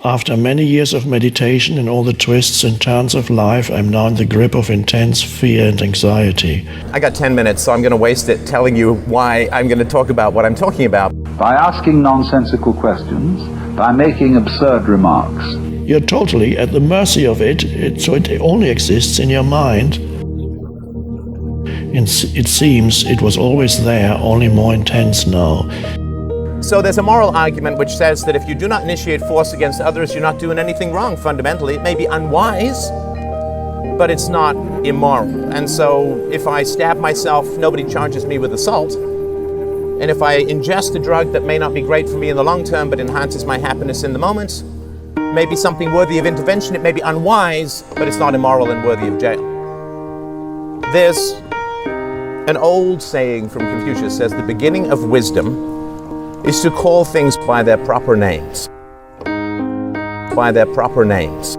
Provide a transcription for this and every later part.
After many years of meditation and all the twists and turns of life, I'm now in the grip of intense fear and anxiety. I got 10 minutes, so I'm going to waste it telling you why I'm going to talk about what I'm talking about. By asking nonsensical questions, by making absurd remarks. You're totally at the mercy of it, so it only exists in your mind. It seems it was always there, only more intense now. So there's a moral argument which says that if you do not initiate force against others, you're not doing anything wrong fundamentally. It may be unwise, but it's not immoral. And so if I stab myself, nobody charges me with assault. And if I ingest a drug that may not be great for me in the long term, but enhances my happiness in the moment, may be something worthy of intervention. It may be unwise, but it's not immoral and worthy of jail. There's an old saying from Confucius says, the beginning of wisdom is to call things by their proper names. By their proper names.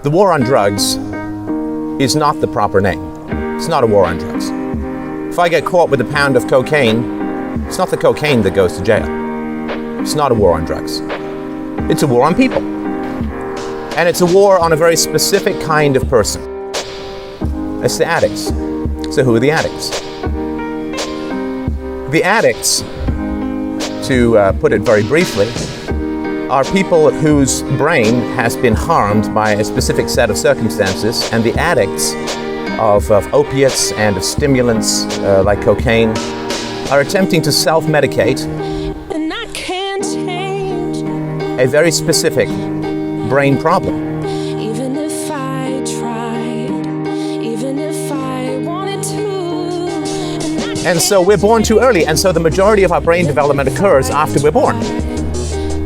The war on drugs is not the proper name. It's not a war on drugs. If I get caught with a pound of cocaine, it's not the cocaine that goes to jail. It's not a war on drugs. It's a war on people. And it's a war on a very specific kind of person. It's the addicts. So who are the addicts? The addicts, to put it very briefly, are people whose brain has been harmed by a specific set of circumstances, and the addicts of opiates and of stimulants like cocaine are attempting to self-medicate a very specific brain problem. And so we're born too early, and so the majority of our brain development occurs after we're born.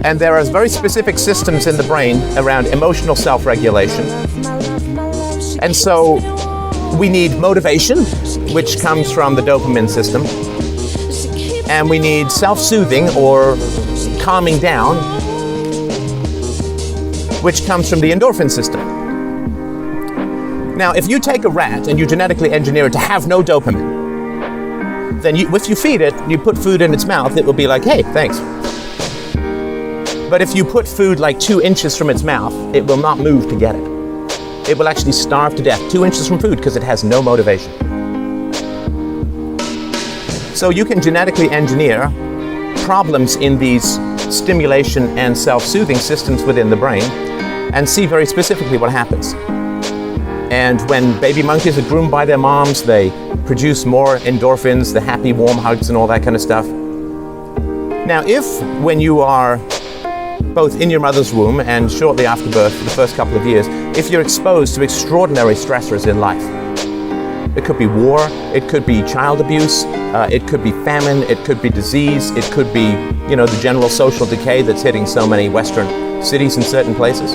And there are very specific systems in the brain around emotional self-regulation. And so we need motivation, which comes from the dopamine system. And we need self-soothing or calming down, which comes from the endorphin system. Now, if you take a rat and you genetically engineer it to have no dopamine, then if you feed it, you put food in its mouth, it will be like, hey, thanks. But if you put food like 2 inches from its mouth, it will not move to get it. It will actually starve to death, 2 inches from food, because it has no motivation. So you can genetically engineer problems in these stimulation and self-soothing systems within the brain and see very specifically what happens. And when baby monkeys are groomed by their moms, they produce more endorphins, the happy, warm hugs and all that kind of stuff. Now, if when you are both in your mother's womb and shortly after birth for the first couple of years, if you're exposed to extraordinary stressors in life, it could be war, it could be child abuse, it could be famine, it could be disease, it could be, the general social decay that's hitting so many Western cities in certain places.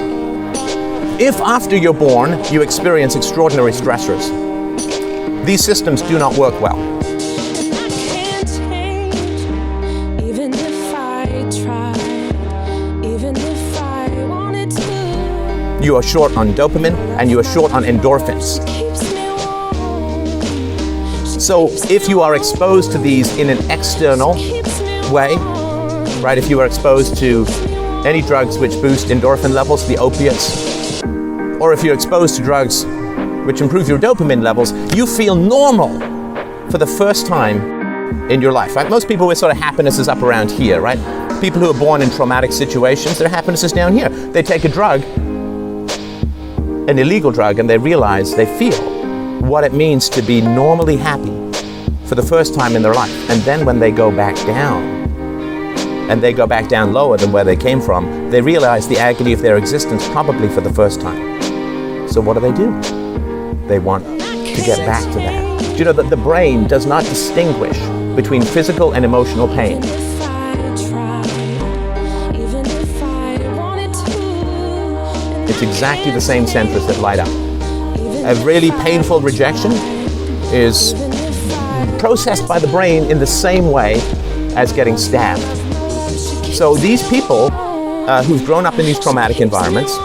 If after you're born, you experience extraordinary stressors, these systems do not work well. You are short on dopamine and you are short on endorphins. So if you are exposed to these in an external way, right, if you are exposed to any drugs which boost endorphin levels, the opiates, or if you're exposed to drugs which improve your dopamine levels, you feel normal for the first time in your life, right? Most people with sort of happiness is up around here, right? People who are born in traumatic situations, their happiness is down here. They take a drug, an illegal drug, and they realize, they feel what it means to be normally happy for the first time in their life. And then when they go back down, and they go back down lower than where they came from, they realize the agony of their existence probably for the first time. So what do? They want to get back to that. Do you know that the brain does not distinguish between physical and emotional pain? It's exactly the same centers that light up. A really painful rejection is processed by the brain in the same way as getting stabbed. So these people who've grown up in these traumatic environments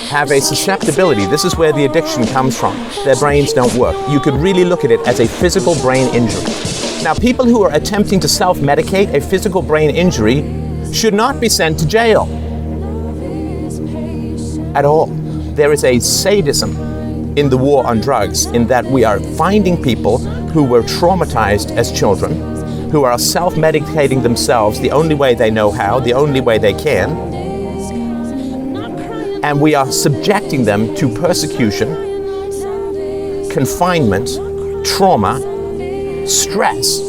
have a susceptibility. This is where the addiction comes from. Their brains don't work. You could really look at it as a physical brain injury. Now, people who are attempting to self-medicate a physical brain injury should not be sent to jail at all. There is a sadism in the war on drugs in that we are finding people who were traumatized as children, who are self-medicating themselves the only way they know how, the only way they can, and we are subjecting them to persecution, confinement, trauma, stress,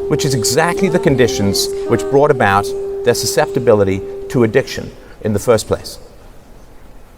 which is exactly the conditions which brought about their susceptibility to addiction in the first place.